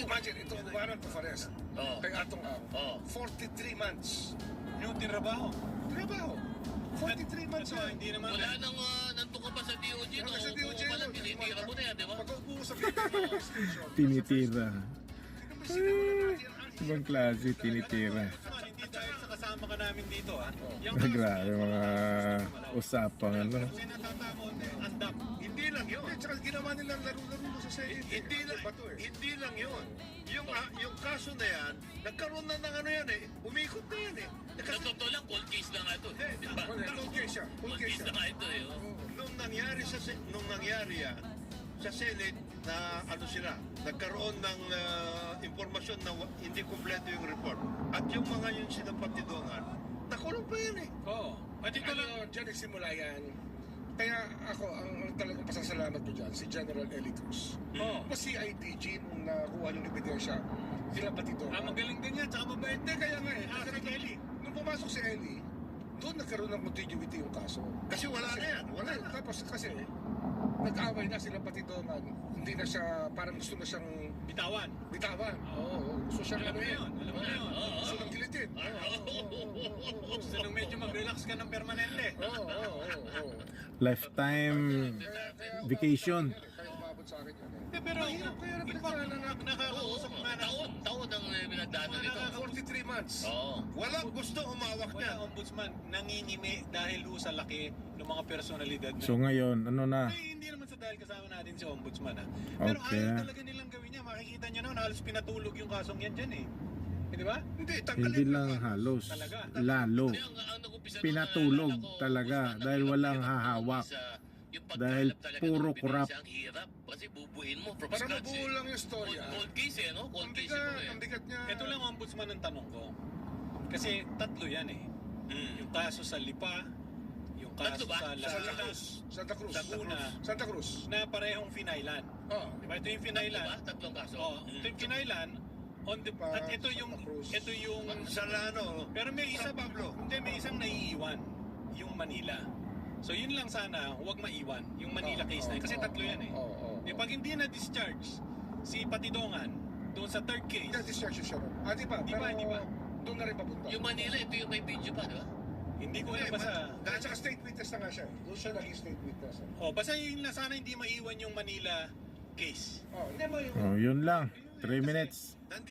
Imagine, itong warrant of arrest. Oo. Kay Atong Ang. Oo. 43 months. Yung trabaho. Trabaho. 43 months Ito, yan. hindi naman. Wala nang nandun ka pa sa DOJ, no? Sa Upo DOJ, ka lang, no? tinitira mo na yan, di ba? Pag-uusap dito ng police station. Tinitira. Sinimulan Ibang klase, tinitira. Ombudsman, hindi dahil sa kasama ka namin dito, ha? Grabe mga usapang ano. Kasi natatamon, andap. Hindi lang yun. Tsaka ginawa nilang laro-laro sa Senate. Hindi lang, Bato eh. hindi lang yun. Yung kaso na yan, nagkaroon na ng ano yan eh. Umikot na yan eh. Sa totoo lang, cold case na nga ito. Di ba? Cold case siya. Cold Cold case case siya. na nga ito eh. Oh. Nung nangyari yan, sa Senate na ano sila, nagkaroon ng impormasyon na hindi kumpleto yung report. At yung mga yun silang patidongan, nakulong pa yan eh. Oo. At ito lang. Ano, dyan nagsimula yan. Kaya ako, ang talagang pasasalamat ko dyan, si General Eli Cruz. Oo. O si IDG, nung nakuha yung ebidensya, sila pati doon. Magaling din yan, tsaka mabait. Hindi, kaya nga eh. Kasi Kasi Eli. nung pumasok si Eli, doon nagkaroon ng continuity yung kaso. Kasi wala na yan. Wala na. Tapos kasi, nag-away na sila pati doon. Hindi na siya, parang gusto na siyang Bitawan. bitawan. Oo. Gusto siyang Alam mo yun, alam mo yun. Gusto ng kilitin. Gusto nung medyo mag-relax ka ng permanente. Oo. Lifetime vacation. Kaya umabot sa akin yun. Pero Mahirap kaya na in fact, pinagdaanan na. nakakausap nga na. Taon ang pinagdaanan nito. 43 months. Oo. Walang gusto umawak Wala niya. ombudsman, nangingimi dahil sa laki ng mga personalidad na. So ngayon, ano na? Ay, hindi naman sa dahil kasama natin si ombudsman, ha. Pero Okay. ayaw talaga nilang gawin niya. Makikita niyo naman, halos pinatulog yung kasong yan dyan eh. Di ba? Hindi, tanggalin Hindi mo lang lang. halos. Talaga. Lalo. Hindi, ang nag-umpisa Pinatulog nung, naalala ko, talaga Ombudsman, dahil ang walang pinaka- hahawak. yung Dahil pagkalap talaga puro ng ebidensya, corrupt. Ang hirap kasi bubuin mo from Para scratch. mabuo lang yung storya. Cold case eh, no? Cold Ang case bigat, ito ang eh. bigat niya. Ito lang ombudsman ang tanong ko. Kasi tatlo yan eh. Mm. Yung kaso sa Lipa, yung kaso Tatlo ba? sa Santa Laguna, Cruz. Santa Cruz. Laguna. Santa Cruz. na parehong finailan. Oh. Di ba? Ito yung Tatlo finailan. ba? Tatlong kaso. Oh, ito yung finailan. At ito yung Santa Cruz. Sa Lano. pero may isa San Pablo. Hindi, may isang naiiwan, yung Manila. So yun lang sana, huwag maiwan yung Manila case na yun. Kasi tatlo yan eh. Eh, pag hindi na-discharge si Patidongan doon sa third case, Hindi, discharge siya ron. Di ba? Di ba, Pero di ba? Doon na rin papunta. Yung Manila, ito yung may video pa, di ba? hindi ko alam basta. At saka state witness na nga siya. Doon siya naging state witness. Oh, basta yun lang sana hindi maiwan yung Manila case. Oh, hindi mo yung... Oh, yun lang. 3 minutes.